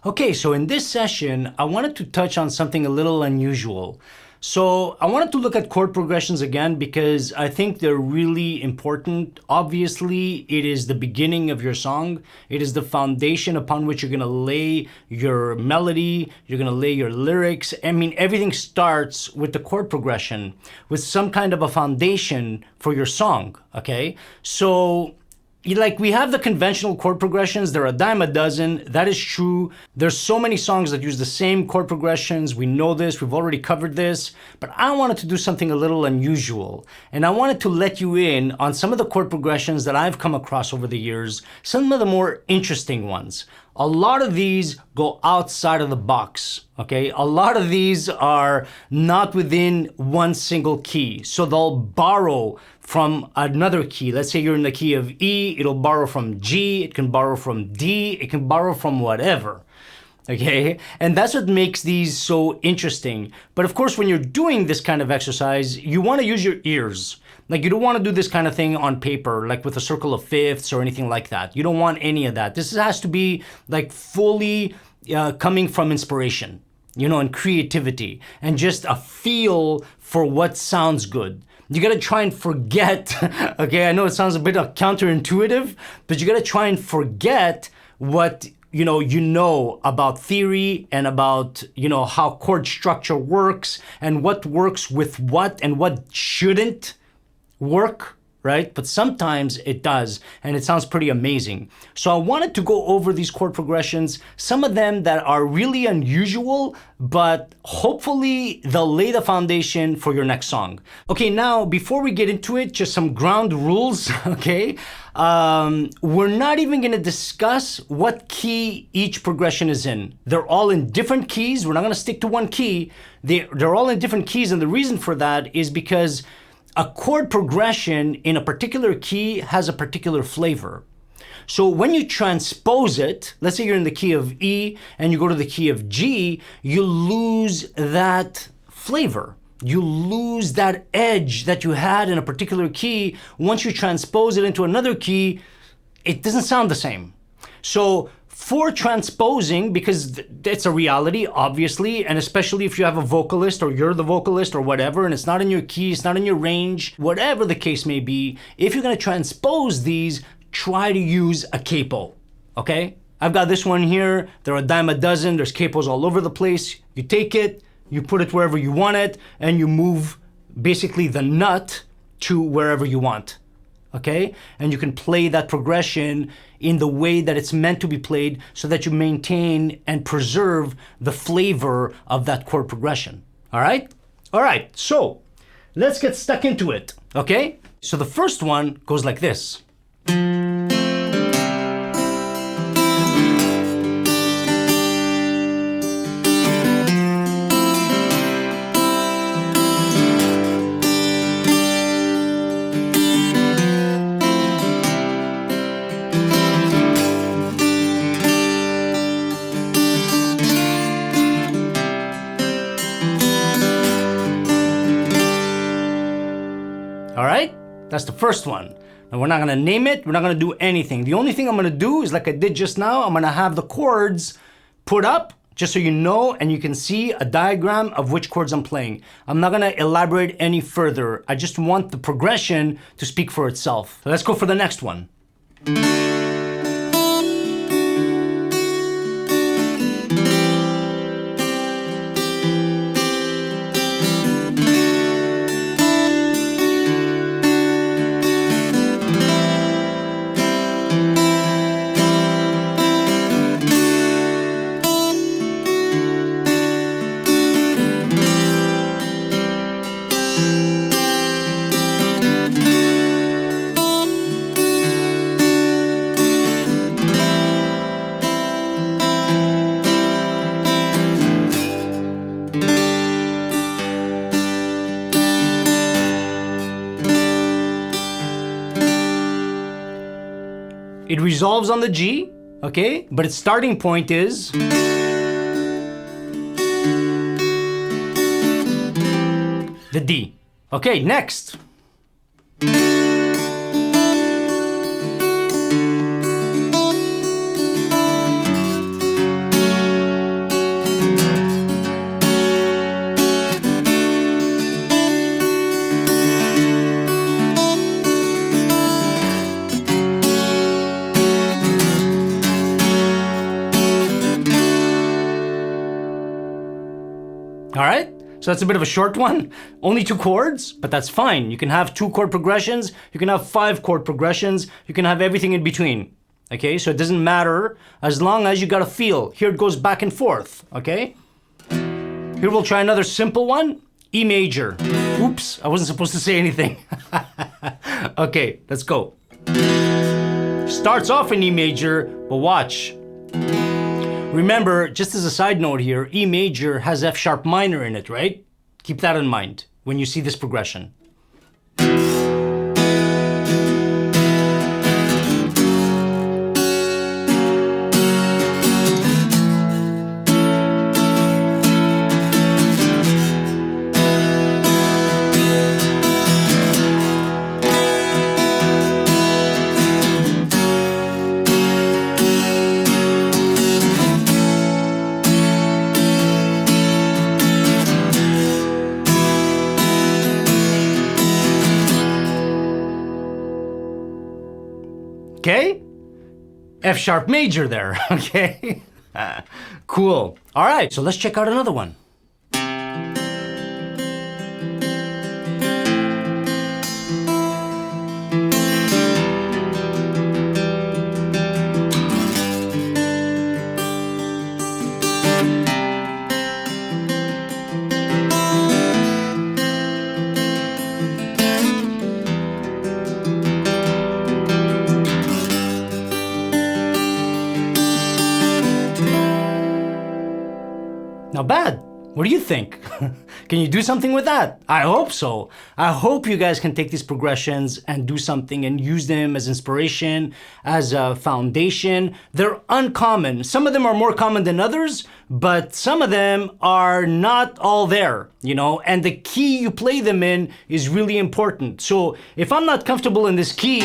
Okay, so in this session, I wanted to touch on something a little unusual. So I wanted to look at chord progressions again because I think they're really important. Obviously, it is the beginning of your song. It is the foundation upon which you're gonna lay your melody, you're gonna lay your lyrics. I mean, everything starts with the chord progression, with some kind of a foundation for your song, okay? So we have the conventional chord progressions. They're a dime a dozen. That is true. There's so many songs that use the same chord progressions. We know this. We've already covered this. But I wanted to do something a little unusual. And I wanted to let you in on some of the chord progressions that I've come across over the years, some of the more interesting ones. A lot of these go outside of the box, okay? A lot of these are not within one single key. So they'll borrow from another key. Let's say you're in the key of E, it'll borrow from G, it can borrow from D, it can borrow from whatever, okay? And that's what makes these so interesting. But of course, when you're doing this kind of exercise, you wanna use your ears. Like you don't wanna do this kind of thing on paper, like with a circle of fifths or anything like that. You don't want any of that. This has to be like fully coming from inspiration, and creativity, and just a feel for what sounds good. You gotta try and forget, okay, I know it sounds a bit counterintuitive, but you gotta try and forget what you know about theory and about how chord structure works and what works with what and what shouldn't work, right? But sometimes it does, and it sounds pretty amazing. So I wanted to go over these chord progressions, some of them that are really unusual, but hopefully they'll lay the foundation for your next song. Okay, now before we get into it, just some ground rules, okay? We're not even gonna discuss what key each progression is in. They're all in different keys. We're not gonna stick to one key. They're all in different keys, and the reason for that is because a chord progression in a particular key has a particular flavor. So when you transpose it, let's say you're in the key of E and you go to the key of G, you lose that flavor. You lose that edge that you had in a particular key. Once you transpose it into another key, it doesn't sound the same. So for transposing, because it's a reality, obviously, and especially if you have a vocalist or you're the vocalist or whatever, and it's not in your key, it's not in your range, whatever the case may be, if you're gonna transpose these, try to use a capo, okay? I've got this one here. They're a dime a dozen. There's capos all over the place. You take it, you put it wherever you want it, and you move basically the nut to wherever you want. Okay? And you can play that progression in the way that it's meant to be played so that you maintain and preserve the flavor of that chord progression. All right? All right, so let's get stuck into it, okay? So the first one goes like this. All right, that's the first one. Now we're not gonna name it, we're not gonna do anything. The only thing I'm gonna do is like I did just now, I'm gonna have the chords put up just so you know and you can see a diagram of which chords I'm playing. I'm not gonna elaborate any further. I just want the progression to speak for itself. So let's go for the next one. It resolves on the G, okay? But its starting point is the D. Okay, next. All right? So that's a bit of a short one. Only 2 chords, but that's fine. You can have 2 chord progressions. You can have 5 chord progressions. You can have everything in between. Okay, so it doesn't matter as long as you got a feel. Here it goes back and forth. Okay? Here we'll try another simple one. E major. Oops, I wasn't supposed to say anything. Okay, let's go. Starts off in E major, but watch. Remember, just as a side note here, E major has F sharp minor in it, right? Keep that in mind when you see this progression. Okay? F sharp major there, okay? Cool. All right, so let's check out another one. Not bad. What do you think? Can you do something with that? I hope so. I hope you guys can take these progressions and do something and use them as inspiration, as a foundation. They're uncommon. Some of them are more common than others, but some of them are not all there, you know, and the key you play them in is really important. So if I'm not comfortable in this key,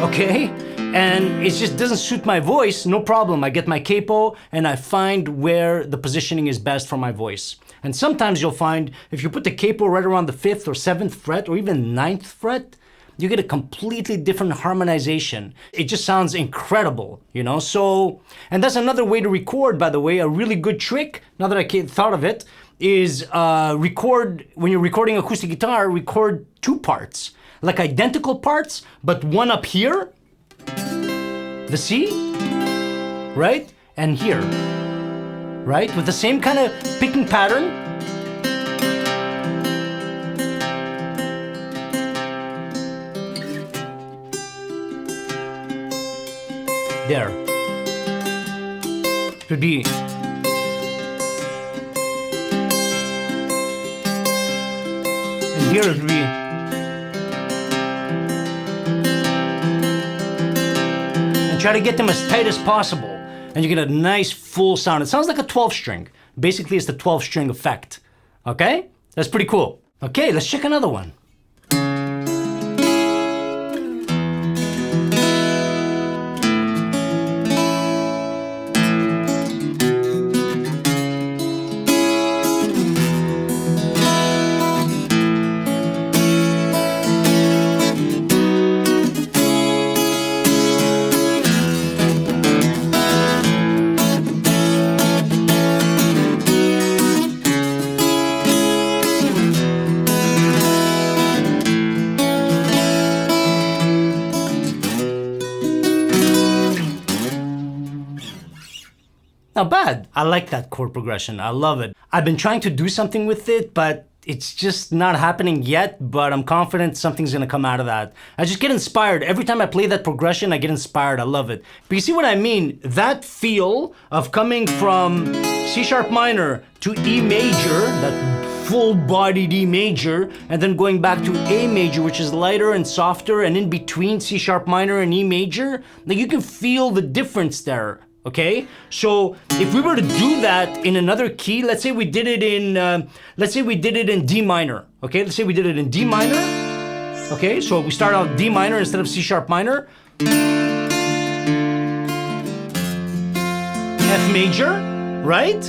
okay, and it just doesn't suit my voice, no problem. I get my capo and I find where the positioning is best for my voice. And sometimes you'll find if you put the capo right around the 5th or 7th fret or even 9th fret, you get a completely different harmonization. It just sounds incredible, you know? So, and that's another way to record, by the way. A really good trick, now that I thought of it, is record, when you're recording acoustic guitar, record 2 parts. Like identical parts, but one up here, the C, right? And here, right? With the same kind of picking pattern. There. Should be. And here it would be. Try to get them as tight as possible, and you get a nice full sound. It sounds like a 12 string. Basically, it's the 12 string effect. Okay? That's pretty cool. Okay, let's check another one. Not bad. I like that chord progression. I love it. I've been trying to do something with it, but it's just not happening yet, but I'm confident something's gonna come out of that. I just get inspired. Every time I play that progression, I get inspired. I love it. But you see what I mean? That feel of coming from C sharp minor to E major, that full-bodied E major, and then going back to A major, which is lighter and softer, and in between C sharp minor and E major, like you can feel the difference there. Okay, so if we were to do that in another key, let's say we did it in D minor. Okay, let's say we did it in D minor. Okay, so we start out D minor instead of C sharp minor. F major, right?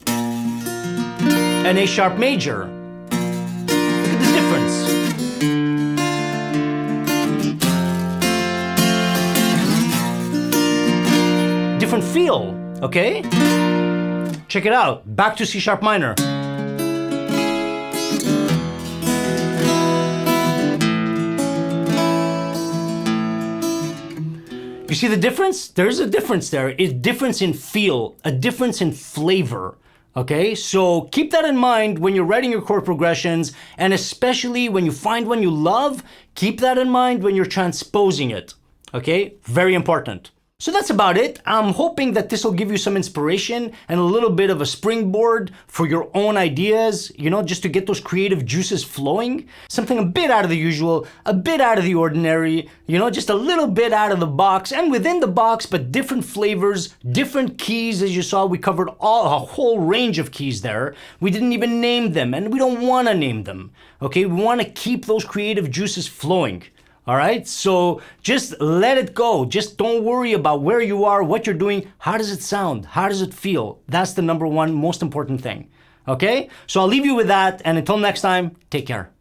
And A sharp major. Look at the difference. Different feel, okay? Check it out. Back to C sharp minor. You see the difference? There's a difference there. It's difference in feel, a difference in flavor. Okay, so keep that in mind when you're writing your chord progressions, and especially when you find one you love, keep that in mind when you're transposing it. Okay, very important. So that's about it. I'm hoping that this will give you some inspiration and a little bit of a springboard for your own ideas, you know, just to get those creative juices flowing. Something a bit out of the usual, a bit out of the ordinary, you know, just a little bit out of the box and within the box, but different flavors, different keys. As you saw, we covered a whole range of keys there. We didn't even name them, and we don't want to name them. Okay, we want to keep those creative juices flowing. All right, so just let it go. Just don't worry about where you are, what you're doing. How does it sound? How does it feel? That's the number one most important thing. Okay, so I'll leave you with that. And until next time, take care.